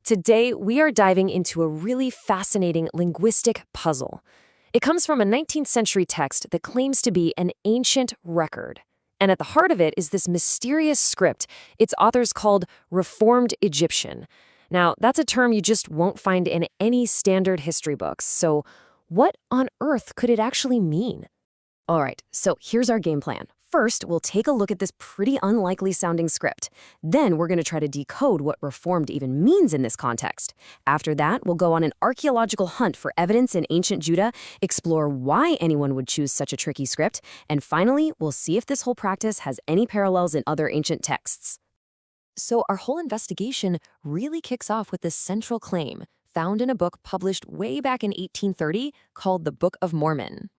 Today, we are diving into a really fascinating linguistic puzzle. It comes from a 19th century text that claims to be an ancient record. And at the heart of it is this mysterious script its authors called Reformed Egyptian. Now, that's a term you just won't find in any standard history books. So, what on earth could it actually mean? All right, so here's our game plan. First, we'll take a look at this pretty unlikely sounding script. Then we're going to try to decode what reformed even means in this context. After that, we'll go on an archaeological hunt for evidence in ancient Judah, explore why anyone would choose such a tricky script, and finally, we'll see if this whole practice has any parallels in other ancient texts. So our whole investigation really kicks off with this central claim, found in a book published way back in 1830 called the Book of Mormon.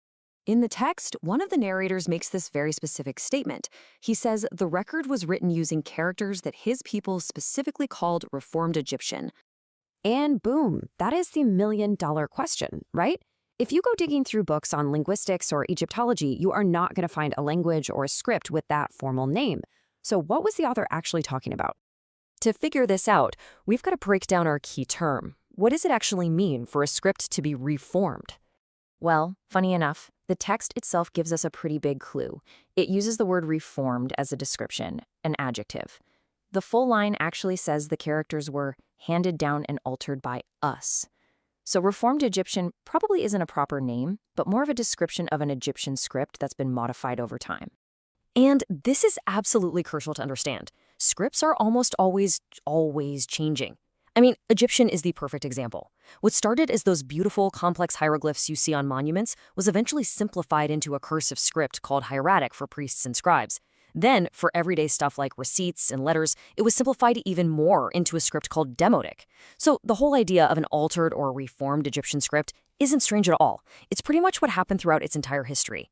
In the text, one of the narrators makes this very specific statement. He says the record was written using characters that his people specifically called Reformed Egyptian. And boom, that is the million-dollar question, right? If you go digging through books on linguistics or Egyptology, you are not going to find a language or a script with that formal name. So what was the author actually talking about? To figure this out, we've got to break down our key term. What does it actually mean for a script to be reformed? Well, funny enough, the text itself gives us a pretty big clue. It uses the word reformed as a description, an adjective. The full line actually says the characters were handed down and altered by us. So Reformed Egyptian probably isn't a proper name, but more of a description of an Egyptian script that's been modified over time. And this is absolutely crucial to understand. Scripts are almost always changing. I mean, Egyptian is the perfect example. What started as those beautiful, complex hieroglyphs you see on monuments was eventually simplified into a cursive script called hieratic for priests and scribes. Then, for everyday stuff like receipts and letters, it was simplified even more into a script called demotic. So the whole idea of an altered or reformed Egyptian script isn't strange at all. It's pretty much what happened throughout its entire history.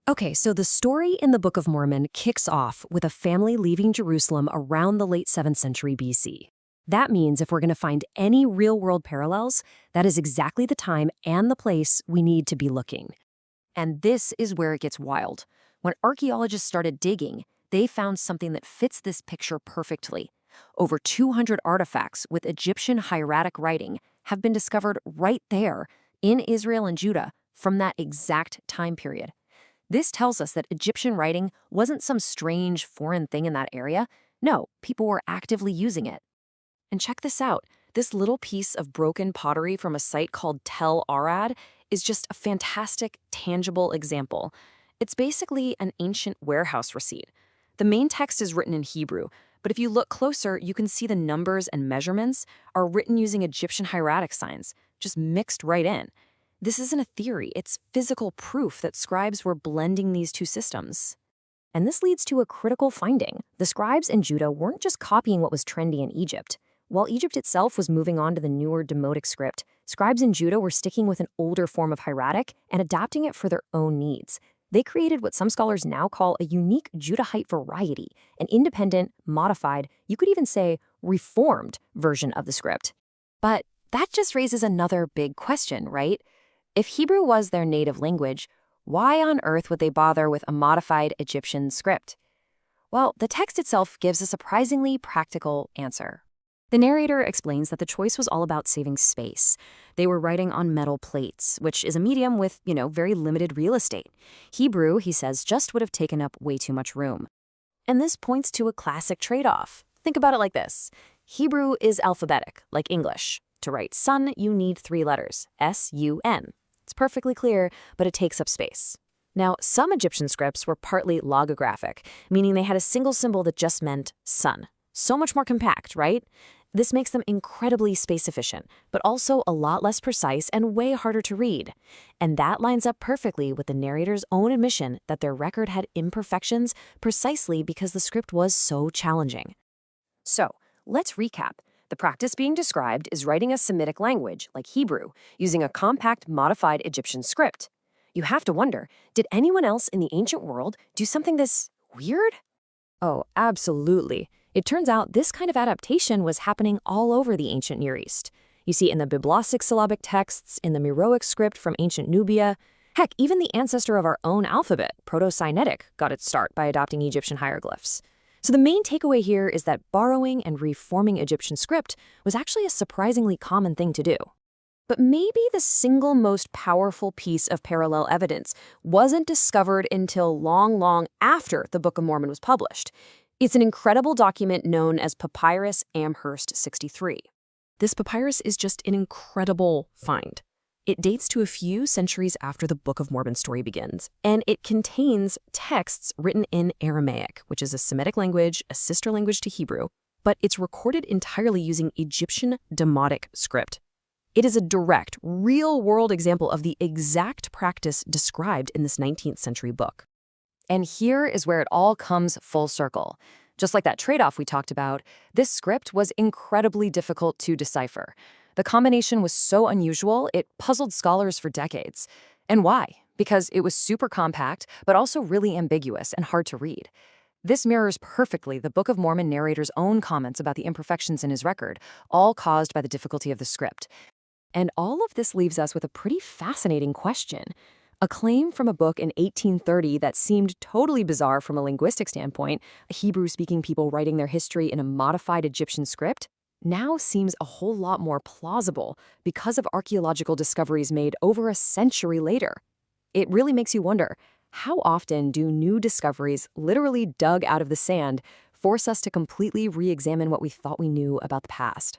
Okay, so the story in the Book of Mormon kicks off with a family leaving Jerusalem around the late 7th century BC. That means if we're going to find any real-world parallels, that is exactly the time and the place we need to be looking. And this is where it gets wild. When archaeologists started digging, they found something that fits this picture perfectly. Over 200 artifacts with Egyptian hieratic writing have been discovered right there in Israel and Judah from that exact time period. This tells us that Egyptian writing wasn't some strange foreign thing in that area. No, people were actively using it. And check this out. This little piece of broken pottery from a site called Tel Arad is just a fantastic, tangible example. It's basically an ancient warehouse receipt. The main text is written in Hebrew, but if you look closer, you can see the numbers and measurements are written using Egyptian hieratic signs, just mixed right in. This isn't a theory, it's physical proof that scribes were blending these two systems. And this leads to a critical finding. The scribes in Judah weren't just copying what was trendy in Egypt. While Egypt itself was moving on to the newer demotic script, scribes in Judah were sticking with an older form of hieratic and adapting it for their own needs. They created what some scholars now call a unique Judahite variety, an independent, modified, you could even say reformed version of the script. But that just raises another big question, right? If Hebrew was their native language, why on earth would they bother with a modified Egyptian script? Well, the text itself gives a surprisingly practical answer. The narrator explains that the choice was all about saving space. They were writing on metal plates, which is a medium with, very limited real estate. Hebrew, he says, just would have taken up way too much room. And this points to a classic trade-off. Think about it like this. Hebrew is alphabetic, like English. To write sun, you need 3 letters, S-U-N. It's perfectly clear, but it takes up space. Now, some Egyptian scripts were partly logographic, meaning they had a single symbol that just meant sun. So much more compact, right? This makes them incredibly space efficient, but also a lot less precise and way harder to read. And that lines up perfectly with the narrator's own admission that their record had imperfections precisely because the script was so challenging. So, let's recap. The practice being described is writing a Semitic language, like Hebrew, using a compact, modified Egyptian script. You have to wonder, did anyone else in the ancient world do something this weird? Oh, absolutely. It turns out this kind of adaptation was happening all over the ancient Near East. You see in the Biblosic syllabic texts, in the Meroic script from ancient Nubia. Heck, even the ancestor of our own alphabet, Proto-Sinaitic, got its start by adopting Egyptian hieroglyphs. So the main takeaway here is that borrowing and reforming Egyptian script was actually a surprisingly common thing to do. But maybe the single most powerful piece of parallel evidence wasn't discovered until long, long after the Book of Mormon was published. It's an incredible document known as Papyrus Amherst 63. This papyrus is just an incredible find. It dates to a few centuries after the Book of Mormon story begins, and it contains texts written in Aramaic, which is a Semitic language, a sister language to Hebrew, but it's recorded entirely using Egyptian demotic script. It is a direct, real-world example of the exact practice described in this 19th century book. And here is where it all comes full circle. Just like that trade-off we talked about, this script was incredibly difficult to decipher. The combination was so unusual, it puzzled scholars for decades. And why? Because it was super compact, but also really ambiguous and hard to read. This mirrors perfectly the Book of Mormon narrator's own comments about the imperfections in his record, all caused by the difficulty of the script. And all of this leaves us with a pretty fascinating question. A claim from a book in 1830 that seemed totally bizarre from a linguistic standpoint, Hebrew-speaking people writing their history in a modified Egyptian script, now seems a whole lot more plausible because of archaeological discoveries made over a century later. It really makes you wonder, how often do new discoveries, literally dug out of the sand, force us to completely re-examine what we thought we knew about the past?